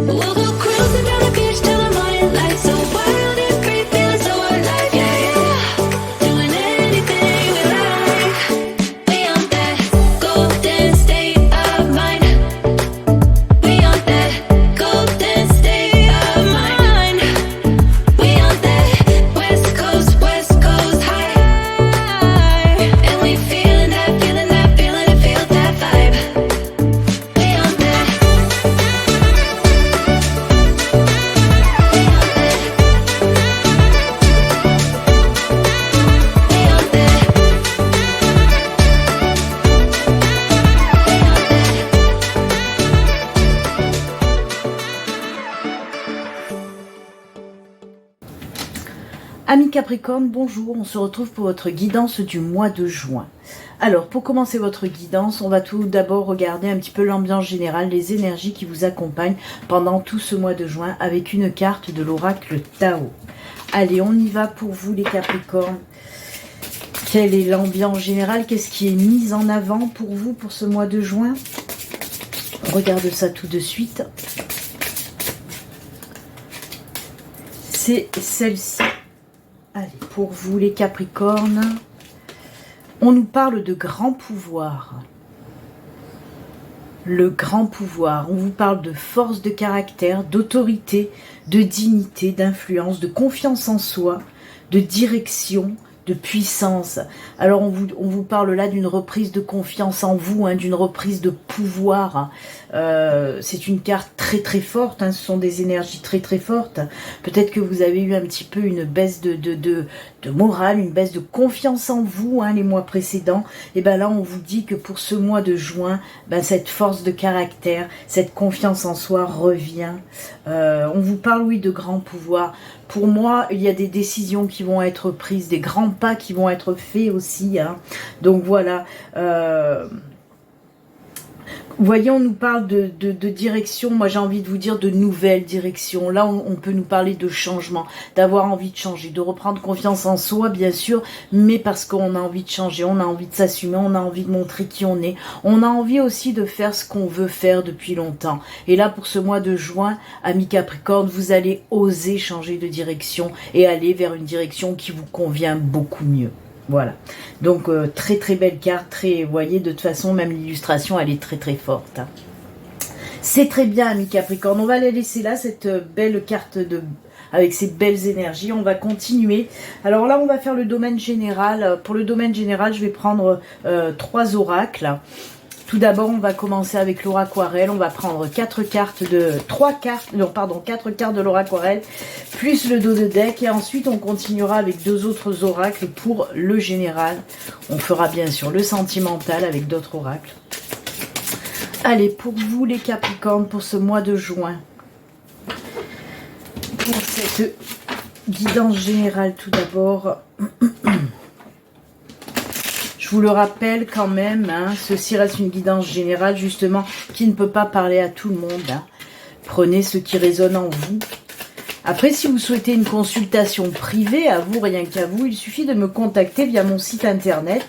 We'll go cruising down the beach till the morning light. So wild and free, feeling so alive. Yeah, yeah. Doing anything we like. We on that golden state of mind. We on that golden state of mind. We on that West Coast high. And we feeling that, feeling it, feel that vibe. We on that. Amis Capricorne, bonjour, on se retrouve pour votre guidance du mois de juin. Alors, pour commencer votre guidance, on va tout d'abord regarder un petit peu l'ambiance générale, les énergies qui vous accompagnent pendant tout ce mois de juin avec une carte de l'oracle Tao. Allez, on y va pour vous les Capricornes. Quelle est l'ambiance générale? Qu'est-ce qui est mis en avant pour vous pour ce mois de juin? On regarde ça tout de suite. C'est celle-ci. Allez, pour vous les Capricornes, on nous parle de grand pouvoir. Le grand pouvoir, on vous parle de force de caractère, d'autorité, de dignité, d'influence, de confiance en soi, de direction, de puissance. Alors on vous parle là d'une reprise de confiance en vous, hein, d'une reprise de pouvoir. C'est une carte très très forte, hein, ce sont des énergies très très fortes. Peut-être que vous avez eu un petit peu une baisse de morale, une baisse de confiance en vous, hein, les mois précédents. Et bien là on vous dit que pour ce mois de juin, ben, cette force de caractère, cette confiance en soi revient. On vous parle oui de grand pouvoir. Pour moi, il y a des décisions qui vont être prises, des grands pas qui vont être faits aussi. Hein. Donc voilà. Vous voyez, on nous parle de direction. Moi, j'ai envie de vous dire de nouvelles directions. Là, on peut nous parler de changement, d'avoir envie de changer, de reprendre confiance en soi, bien sûr, mais parce qu'on a envie de changer, on a envie de s'assumer, on a envie de montrer qui on est. On a envie aussi de faire ce qu'on veut faire depuis longtemps. Et là, pour ce mois de juin, amis Capricorne, vous allez oser changer de direction et aller vers une direction qui vous convient beaucoup mieux. Voilà, donc très très belle carte, très, vous voyez, de toute façon, même l'illustration, elle est très très forte. Hein. C'est très bien, amis Capricorne, on va la laisser là, cette belle carte avec ces belles énergies, on va continuer. Alors là, on va faire le domaine général. Pour le domaine général, je vais prendre 3 oracles. Tout d'abord, on va commencer avec l'oraquarelle. On va prendre 4 cartes de l'oraquarelle, plus le dos de deck. Et ensuite, on continuera avec 2 autres oracles pour le général. On fera bien sûr le sentimental avec d'autres oracles. Allez, pour vous les Capricornes, pour ce mois de juin, pour cette guidance générale tout d'abord... Je vous le rappelle quand même, hein, ceci reste une guidance générale justement qui ne peut pas parler à tout le monde. Hein. Prenez ce qui résonne en vous. Après, si vous souhaitez une consultation privée, à vous, rien qu'à vous, il suffit de me contacter via mon site internet.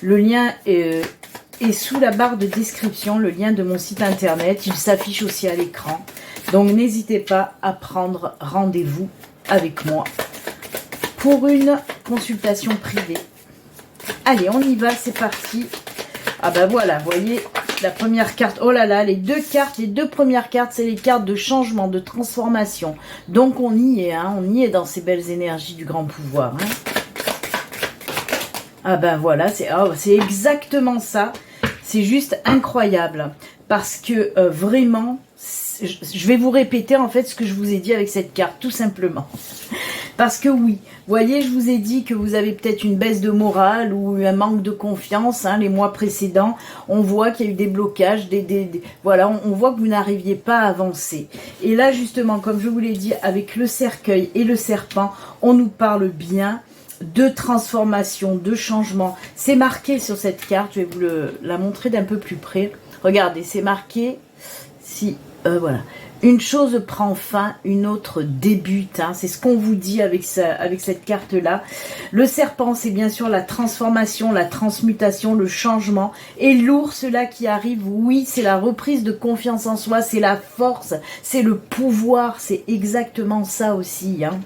Le lien est sous la barre de description, le lien de mon site internet. Il s'affiche aussi à l'écran. Donc n'hésitez pas à prendre rendez-vous avec moi pour une consultation privée. Allez, on y va, c'est parti. Ah ben voilà, vous voyez, la première carte, oh là là, les deux premières cartes, c'est les cartes de changement, de transformation. Donc on y est, hein, on y est dans ces belles énergies du grand pouvoir. Hein. Ah ben voilà, c'est exactement ça. C'est juste incroyable. Parce que vraiment, je vais vous répéter en fait ce que je vous ai dit avec cette carte, tout simplement. Parce que oui, vous voyez, je vous ai dit que vous avez peut-être une baisse de morale ou un manque de confiance, hein, les mois précédents. On voit qu'il y a eu des blocages, voilà, on voit que vous n'arriviez pas à avancer. Et là, justement, comme je vous l'ai dit, avec le cercueil et le serpent, on nous parle bien de transformation, de changement. C'est marqué sur cette carte, je vais vous la montrer d'un peu plus près. Regardez, c'est marqué, si voilà. Une chose prend fin, une autre débute. Hein. C'est ce qu'on vous dit avec cette carte-là. Le serpent, c'est bien sûr la transformation, la transmutation, le changement. Et l'ours, là, qui arrive, oui, c'est la reprise de confiance en soi, c'est la force, c'est le pouvoir. C'est exactement ça aussi, hein.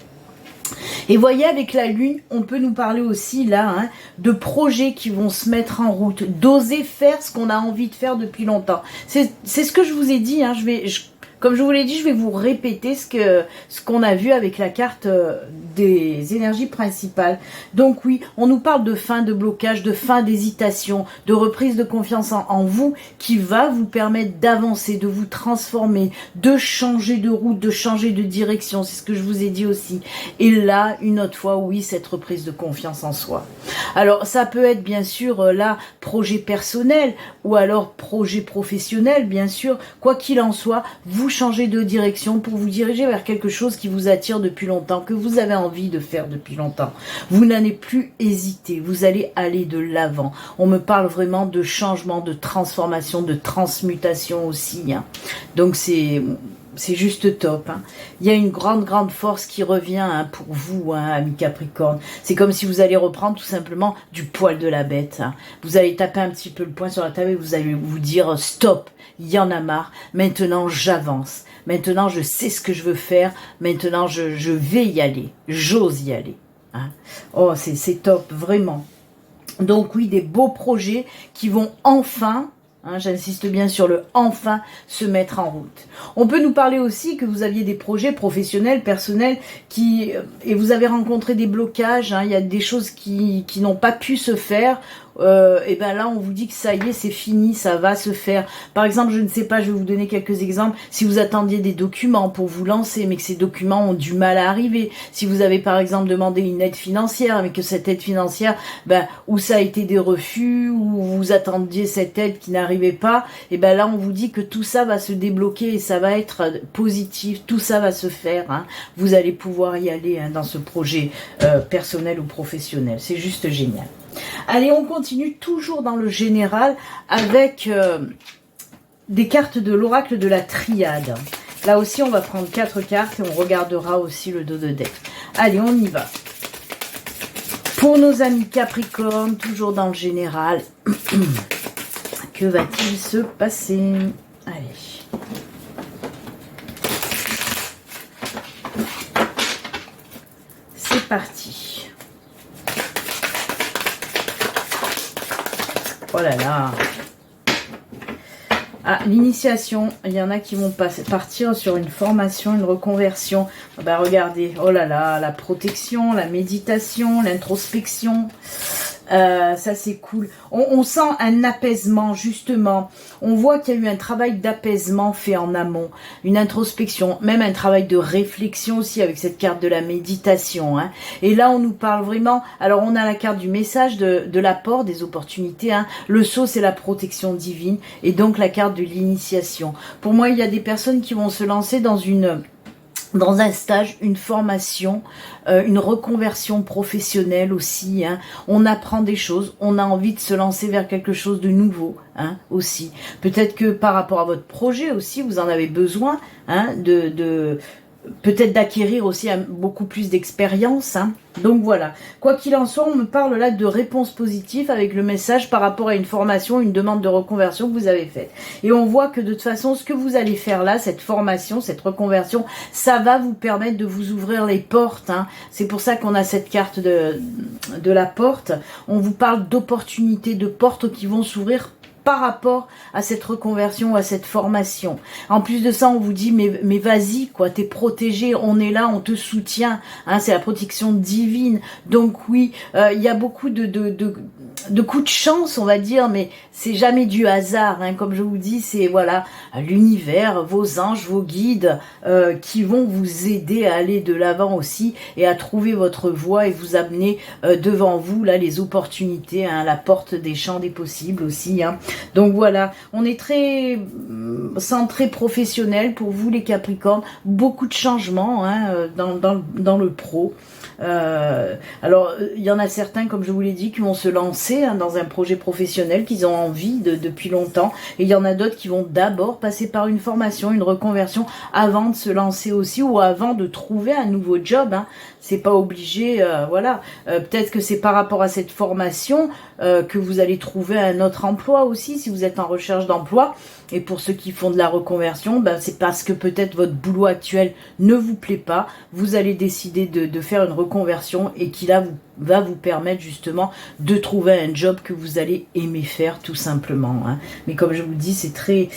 Et voyez, avec la lune, on peut nous parler aussi là hein, de projets qui vont se mettre en route, d'oser faire ce qu'on a envie de faire depuis longtemps. C'est ce que je vous ai dit, hein, comme je vous l'ai dit, je vais vous répéter ce qu'on a vu avec la carte des énergies principales. Donc oui, on nous parle de fin de blocage, de fin d'hésitation, de reprise de confiance en vous qui va vous permettre d'avancer, de vous transformer, de changer de route, de changer de direction. C'est ce que je vous ai dit aussi. Et là, une autre fois, oui, cette reprise de confiance en soi. Alors, ça peut être bien sûr là, projet personnel ou alors projet professionnel, bien sûr. Quoi qu'il en soit, vous changez de direction pour vous diriger vers quelque chose qui vous attire depuis longtemps, que vous avez envie de faire depuis longtemps. Vous n'allez plus hésiter, vous allez aller de l'avant. On me parle vraiment de changement, de transformation, de transmutation aussi. Hein. Donc c'est juste top. Hein. Il y a une grande force qui revient hein, pour vous, hein, amis Capricorne. C'est comme si vous allez reprendre tout simplement du poil de la bête. Hein. Vous allez taper un petit peu le poing sur la table et vous allez vous dire stop, il y en a marre. Maintenant j'avance. Maintenant je sais ce que je veux faire. Maintenant je vais y aller. J'ose y aller. Hein. Oh c'est top, vraiment. Donc oui, des beaux projets qui vont enfin... Hein, j'insiste bien sur le enfin se mettre en route. On peut nous parler aussi que vous aviez des projets professionnels, personnels, et vous avez rencontré des blocages. Hein, il y a des choses qui n'ont pas pu se faire. Et ben là on vous dit que ça y est, c'est fini, ça va se faire. Par exemple, je ne sais pas, je vais vous donner quelques exemples. Si vous attendiez des documents pour vous lancer, mais que ces documents ont du mal à arriver. Si vous avez par exemple demandé une aide financière, mais que cette aide financière, ben, ou ça a été des refus, ou vous attendiez cette aide qui n'arrivait pas, et ben là on vous dit que tout ça va se débloquer et ça va être positif, tout ça va se faire. Hein. Vous allez pouvoir y aller hein, dans ce projet personnel ou professionnel. C'est juste génial. Allez, on continue toujours dans le général avec des cartes de l'oracle de la triade. Là aussi, on va prendre 4 cartes et on regardera aussi le dos de deck. Allez, on y va. Pour nos amis Capricorne, toujours dans le général, que va-t-il se passer? Allez. C'est parti. Oh là là. Ah, l'initiation, il y en a qui vont partir sur une formation, une reconversion. Bah regardez, oh là là, la protection, la méditation, l'introspection. Ça c'est cool. On sent un apaisement justement. On voit qu'il y a eu un travail d'apaisement fait en amont, une introspection, même un travail de réflexion aussi avec cette carte de la méditation. Hein. Et là on nous parle vraiment. Alors on a la carte du message, de l'apport, des opportunités. Hein. Le sceau c'est la protection divine et donc la carte de l'initiation. Pour moi il y a des personnes qui vont se lancer dans un stage, une formation, une reconversion professionnelle aussi. Hein. On apprend des choses, on a envie de se lancer vers quelque chose de nouveau hein, aussi. Peut-être que par rapport à votre projet aussi, vous en avez besoin hein, peut-être d'acquérir aussi beaucoup plus d'expérience. Hein. Donc voilà, quoi qu'il en soit, on me parle là de réponse positive avec le message par rapport à une formation, une demande de reconversion que vous avez faite. Et on voit que de toute façon, ce que vous allez faire là, cette formation, cette reconversion, ça va vous permettre de vous ouvrir les portes. Hein. C'est pour ça qu'on a cette carte de la porte. On vous parle d'opportunités, de portes qui vont s'ouvrir par rapport à cette reconversion, à cette formation. En plus de ça, on vous dit, mais vas-y, quoi, t'es protégé, on est là, on te soutient, hein, c'est la protection divine. Donc oui, il y a beaucoup de coups de chance, on va dire, mais c'est jamais du hasard, hein, comme je vous dis, c'est voilà l'univers, vos anges, vos guides qui vont vous aider à aller de l'avant aussi et à trouver votre voie et vous amener devant vous là les opportunités, hein, la porte des champs des possibles aussi. Hein. Donc voilà, on est très centré professionnel pour vous les Capricornes, beaucoup de changements hein, dans le pro. Alors il y en a certains, comme je vous l'ai dit, qui vont se lancer lancer hein, dans un projet professionnel qu'ils ont envie depuis longtemps. Et il y en a d'autres qui vont d'abord passer par une formation, une reconversion avant de se lancer aussi ou avant de trouver un nouveau job. Hein. C'est pas obligé, voilà. Peut-être que c'est par rapport à cette formation que vous allez trouver un autre emploi aussi si vous êtes en recherche d'emploi. Et pour ceux qui font de la reconversion, ben c'est parce que peut-être votre boulot actuel ne vous plaît pas. Vous allez décider de faire une reconversion et qui là va vous permettre justement de trouver un job que vous allez aimer faire tout simplement. Hein. Mais comme je vous dis, c'est très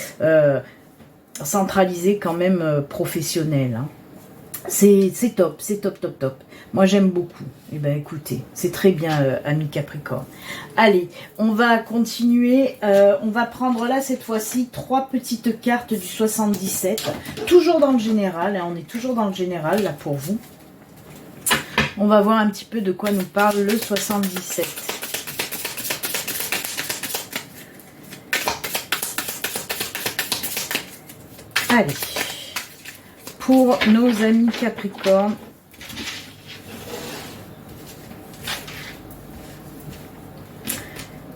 centralisé quand même professionnel. Hein. C'est top, c'est top, top, top. Moi, j'aime beaucoup. Eh bien, écoutez, c'est très bien, amis Capricorne. Allez, on va continuer. On va prendre là, cette fois-ci, 3 petites cartes du 77. Toujours dans le général. Hein, on est toujours dans le général, là, pour vous. On va voir un petit peu de quoi nous parle le 77. Allez. Pour nos amis Capricorne,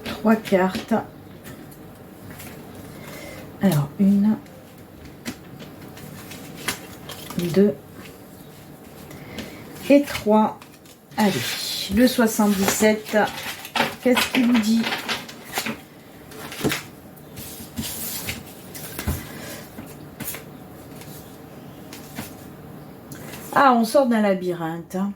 trois cartes. Alors, 1, 2 et 3. Allez, le 77, qu'est-ce qu'il nous dit ? Ah, on sort d'un labyrinthe. Hein.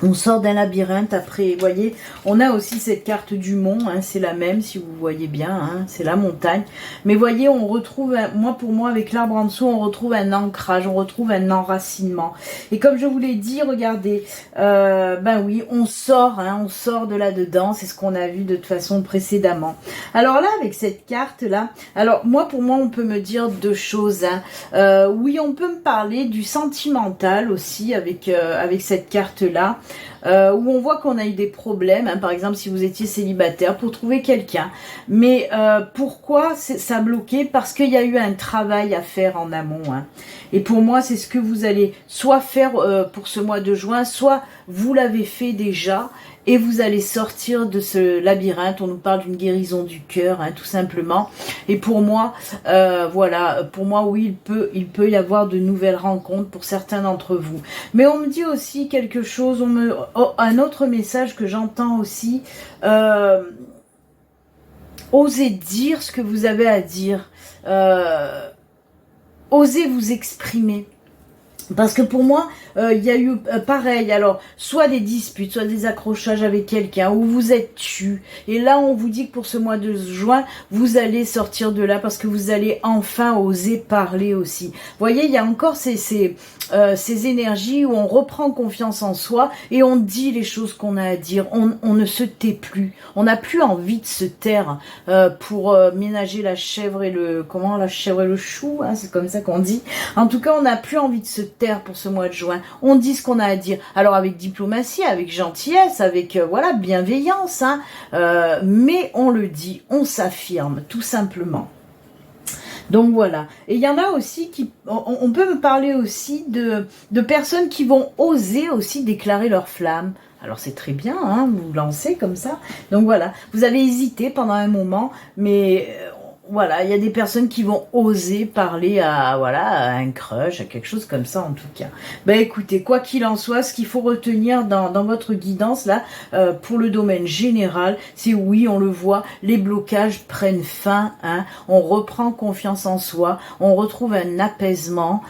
On sort d'un labyrinthe. Après, vous voyez, on a aussi cette carte du mont. Hein, c'est la même, si vous voyez bien. Hein, c'est la montagne. Mais voyez, on retrouve, pour moi, avec l'arbre en dessous, on retrouve un ancrage. On retrouve un enracinement. Et comme je vous l'ai dit, regardez, ben oui, on sort de là-dedans. C'est ce qu'on a vu de toute façon précédemment. Alors là, avec cette carte-là, alors pour moi, on peut me dire 2 choses. Hein. Oui, on peut me parler du sentimental aussi avec cette carte-là. Où on voit qu'on a eu des problèmes, hein, par exemple si vous étiez célibataire pour trouver quelqu'un, mais pourquoi ça a bloqué? Parce qu'il y a eu un travail à faire en amont, hein. Et pour moi c'est ce que vous allez soit faire pour ce mois de juin, soit vous l'avez fait déjà et vous allez sortir de ce labyrinthe. On nous parle d'une guérison du cœur, hein, tout simplement. Et pour moi, voilà, pour moi, oui, il peut y avoir de nouvelles rencontres pour certains d'entre vous. Mais on me dit aussi quelque chose, un autre message que j'entends aussi, osez dire ce que vous avez à dire, osez vous exprimer. Parce que pour moi, il y a eu pareil, alors, soit des disputes, soit des accrochages avec quelqu'un, où vous êtes tu. Et là, on vous dit que pour ce mois de juin, vous allez sortir de là parce que vous allez enfin oser parler aussi. Vous voyez, il y a encore ces énergies où on reprend confiance en soi et on dit les choses qu'on a à dire. On ne se tait plus. On n'a plus envie de se taire pour ménager la chèvre et la chèvre et le chou, hein, c'est comme ça qu'on dit. En tout cas, on n'a plus envie de se taire pour ce mois de juin. On dit ce qu'on a à dire. Alors avec diplomatie, avec gentillesse, avec voilà, bienveillance, hein, mais on le dit, on s'affirme, tout simplement. Donc voilà. Et il y en a aussi on peut me parler aussi de personnes qui vont oser aussi déclarer leur flamme. Alors c'est très bien, hein, vous lancez comme ça. Donc voilà, vous avez hésité pendant un moment, mais voilà, il y a des personnes qui vont oser parler à un crush, à quelque chose comme ça en tout cas. Ben écoutez, quoi qu'il en soit, ce qu'il faut retenir dans votre guidance là, pour le domaine général, c'est oui, on le voit, les blocages prennent fin, hein, on reprend confiance en soi, on retrouve un apaisement,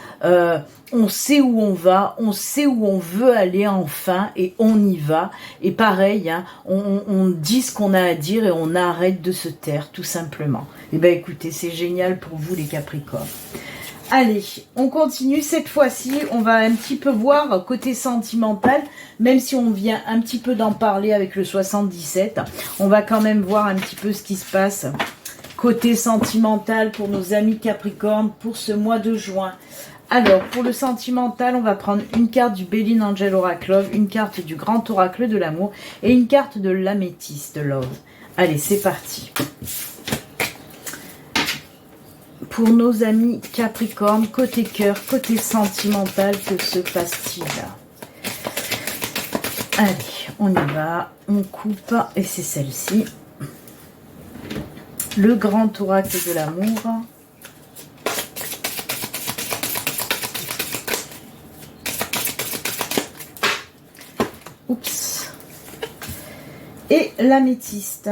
on sait où on va, on sait où on veut aller enfin et on y va. Et pareil, hein, on dit ce qu'on a à dire et on arrête de se taire tout simplement. Et ben écoutez, c'est génial pour vous les Capricornes. Allez, on continue. Cette fois-ci, on va un petit peu voir côté sentimental, même si on vient un petit peu d'en parler avec le 77. On va quand même voir un petit peu ce qui se passe côté sentimental pour nos amis Capricornes pour ce mois de juin. Alors, pour le sentimental, on va prendre une carte du Béline Angel Oracle Love, une carte du Grand Oracle de l'amour et une carte de l'améthyste Love. Allez, c'est parti. Pour nos amis Capricorne, côté cœur, côté sentimental, que se passe-t-il? Allez, On y va, on coupe, et c'est celle-ci. Le grand oracle de l'amour. Oups. Et l'améthyste.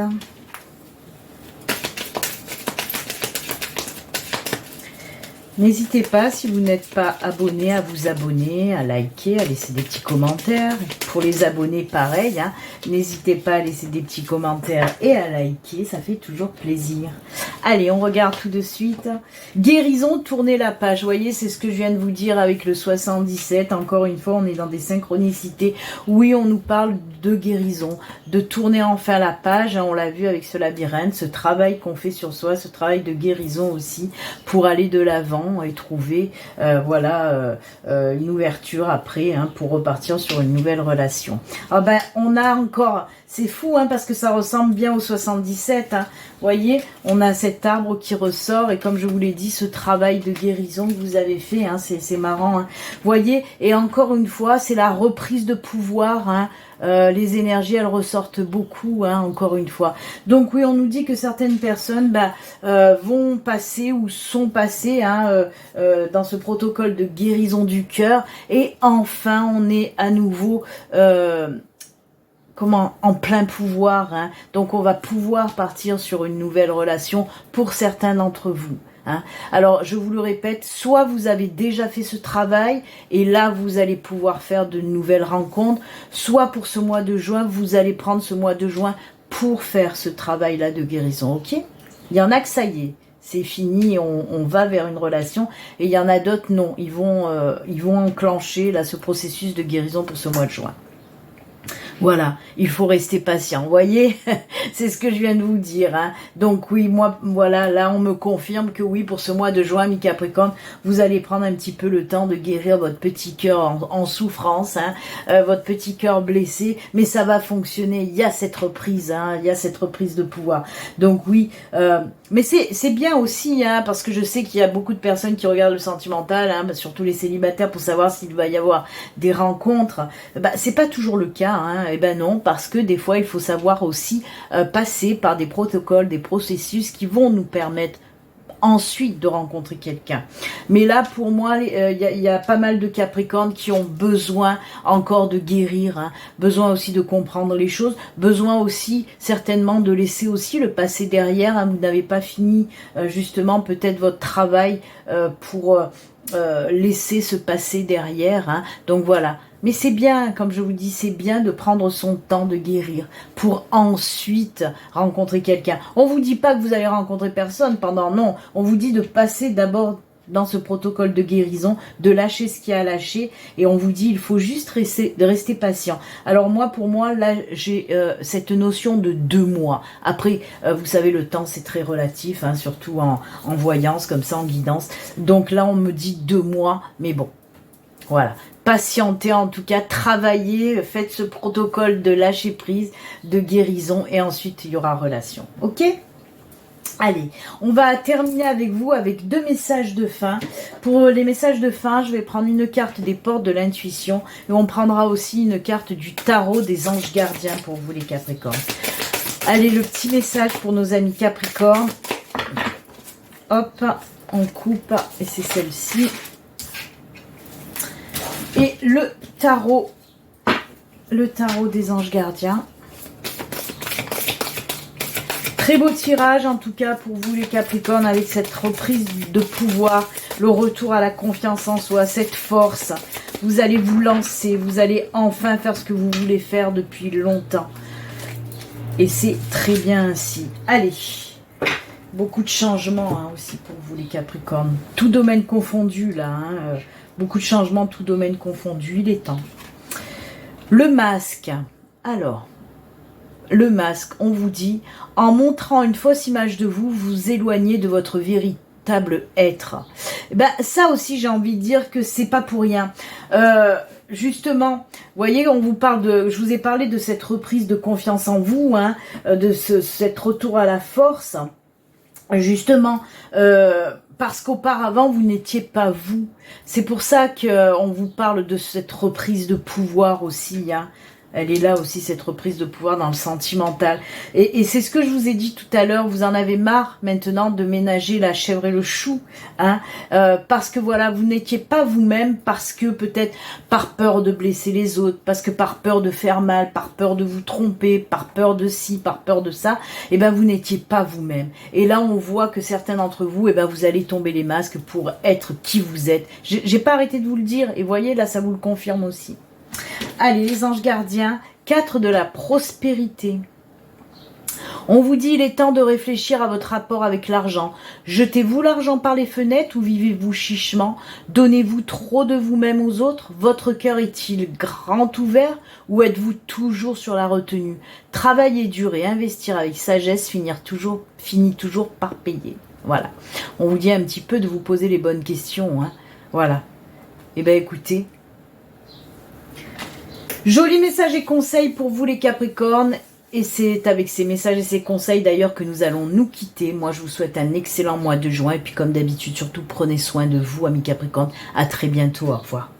N'hésitez pas, si vous n'êtes pas abonné, à vous abonner, à liker, à laisser des petits commentaires. Pour les abonnés, pareil, hein. N'hésitez pas à laisser des petits commentaires et à liker, ça fait toujours plaisir. Allez, on regarde tout de suite. Guérison, tournez la page. Vous voyez, c'est ce que je viens de vous dire avec le 77. Encore une fois, on est dans des synchronicités. Oui, on nous parle de guérison, de tourner enfin la page. Hein, on l'a vu avec ce labyrinthe, ce travail qu'on fait sur soi, ce travail de guérison aussi, pour aller de l'avant et trouver une ouverture après, hein, pour repartir sur une nouvelle relation. Ah ben, on a encore, c'est fou, hein, parce que ça ressemble bien au 77, hein. Voyez, on a cet arbre qui ressort, et comme je vous l'ai dit, ce travail de guérison que vous avez fait, hein, c'est marrant, hein. Voyez, et encore une fois, c'est la reprise de pouvoir, hein. Les énergies, elles ressortent beaucoup, hein, encore une fois. Donc oui, on nous dit que certaines personnes vont passer ou sont passées, hein, dans ce protocole de guérison du cœur, et enfin on est à nouveau en plein pouvoir, hein. Donc on va pouvoir partir sur une nouvelle relation pour certains d'entre vous. Hein. Alors, je vous le répète, soit vous avez déjà fait ce travail et là, vous allez pouvoir faire de nouvelles rencontres, soit pour ce mois de juin, vous allez prendre ce mois de juin pour faire ce travail-là de guérison, ok? Il y en a que ça y est, c'est fini, on va vers une relation, et il y en a d'autres, non, ils vont enclencher là, ce processus de guérison pour ce mois de juin. Voilà, il faut rester patient, vous voyez, c'est ce que je viens de vous dire, hein. Donc oui, moi, voilà, là on me confirme que oui, pour ce mois de juin, mi-Capricorne, vous allez prendre un petit peu le temps de guérir votre petit cœur en souffrance, hein, votre petit cœur blessé, mais ça va fonctionner, il y a cette reprise, hein, il y a cette reprise de pouvoir. Donc oui, mais c'est bien aussi, hein, parce que je sais qu'il y a beaucoup de personnes qui regardent le sentimental, hein, surtout les célibataires, pour savoir s'il va y avoir des rencontres. C'est pas toujours le cas, hein. Eh ben non, parce que des fois il faut savoir aussi passer par des protocoles, des processus qui vont nous permettre ensuite de rencontrer quelqu'un. Mais là, pour moi, il y a pas mal de Capricornes qui ont besoin encore de guérir, hein, besoin aussi de comprendre les choses, besoin aussi certainement de laisser aussi le passé derrière, hein. Vous n'avez pas fini justement peut-être votre travail pour laisser ce passé derrière, hein. Donc voilà. Mais c'est bien, comme je vous dis, c'est bien de prendre son temps de guérir pour ensuite rencontrer quelqu'un. On vous dit pas que vous allez rencontrer personne pendant, non. On vous dit de passer d'abord dans ce protocole de guérison, de lâcher ce qu'il y a à lâcher, et on vous dit il faut juste rester patient. Alors moi, pour moi, là, j'ai cette notion de 2 mois. Après, vous savez, le temps, c'est très relatif, hein, surtout en voyance, comme ça, en guidance. Donc là, on me dit 2 mois, mais bon, voilà. Patientez, en tout cas, travaillez, faites ce protocole de lâcher prise, de guérison, et ensuite il y aura relation. Ok ? Allez, on va terminer avec vous avec 2 messages de fin. Pour les messages de fin, je vais prendre une carte des portes de l'intuition, et on prendra aussi une carte du tarot des anges gardiens pour vous les Capricornes. Allez, le petit message pour nos amis Capricornes. Hop, on coupe, et c'est celle-ci. Et le tarot des anges gardiens. Très beau tirage en tout cas pour vous les Capricornes, avec cette reprise de pouvoir, le retour à la confiance en soi, cette force. Vous allez vous lancer, vous allez enfin faire ce que vous voulez faire depuis longtemps. Et c'est très bien ainsi. Allez, beaucoup de changements, hein, aussi pour vous les Capricornes. Tout domaine confondu là, hein, beaucoup de changements, tout domaine confondu, il est temps. Le masque. Alors, le masque, on vous dit, en montrant une fausse image de vous, vous éloignez de votre véritable être. Ben, ça aussi, j'ai envie de dire que c'est pas pour rien. Justement, vous voyez, on vous parle de, je vous ai parlé de cette reprise de confiance en vous, hein, de cet retour à la force. Justement, parce qu'auparavant, vous n'étiez pas vous. C'est pour ça qu'on vous parle de cette reprise de pouvoir aussi, hein. Elle est là aussi, cette reprise de pouvoir dans le sentimental. Et c'est ce que je vous ai dit tout à l'heure, vous en avez marre maintenant de ménager la chèvre et le chou. Hein, parce que voilà, vous n'étiez pas vous-même, parce que peut-être par peur de blesser les autres, parce que par peur de faire mal, par peur de vous tromper, par peur de ci, par peur de ça, et ben vous n'étiez pas vous-même. Et là, on voit que certains d'entre vous, et ben vous allez tomber les masques pour être qui vous êtes. J'ai pas arrêté de vous le dire, et voyez, là, ça vous le confirme aussi. Allez, les anges gardiens, 4 de la prospérité. On vous dit, il est temps de réfléchir à votre rapport avec l'argent. Jetez-vous l'argent par les fenêtres ou vivez-vous chichement? Donnez-vous trop de vous-même aux autres? Votre cœur est-il grand ouvert ou êtes-vous toujours sur la retenue? Travailler dur et investir avec sagesse finit toujours par payer. Voilà. On vous dit un petit peu de vous poser les bonnes questions. Hein. Voilà. Eh bien, écoutez. Joli message et conseil pour vous les Capricornes. Et c'est avec ces messages et ces conseils d'ailleurs que nous allons nous quitter. Moi, je vous souhaite un excellent mois de juin. Et puis comme d'habitude, surtout, prenez soin de vous, amis Capricornes. À très bientôt. Au revoir.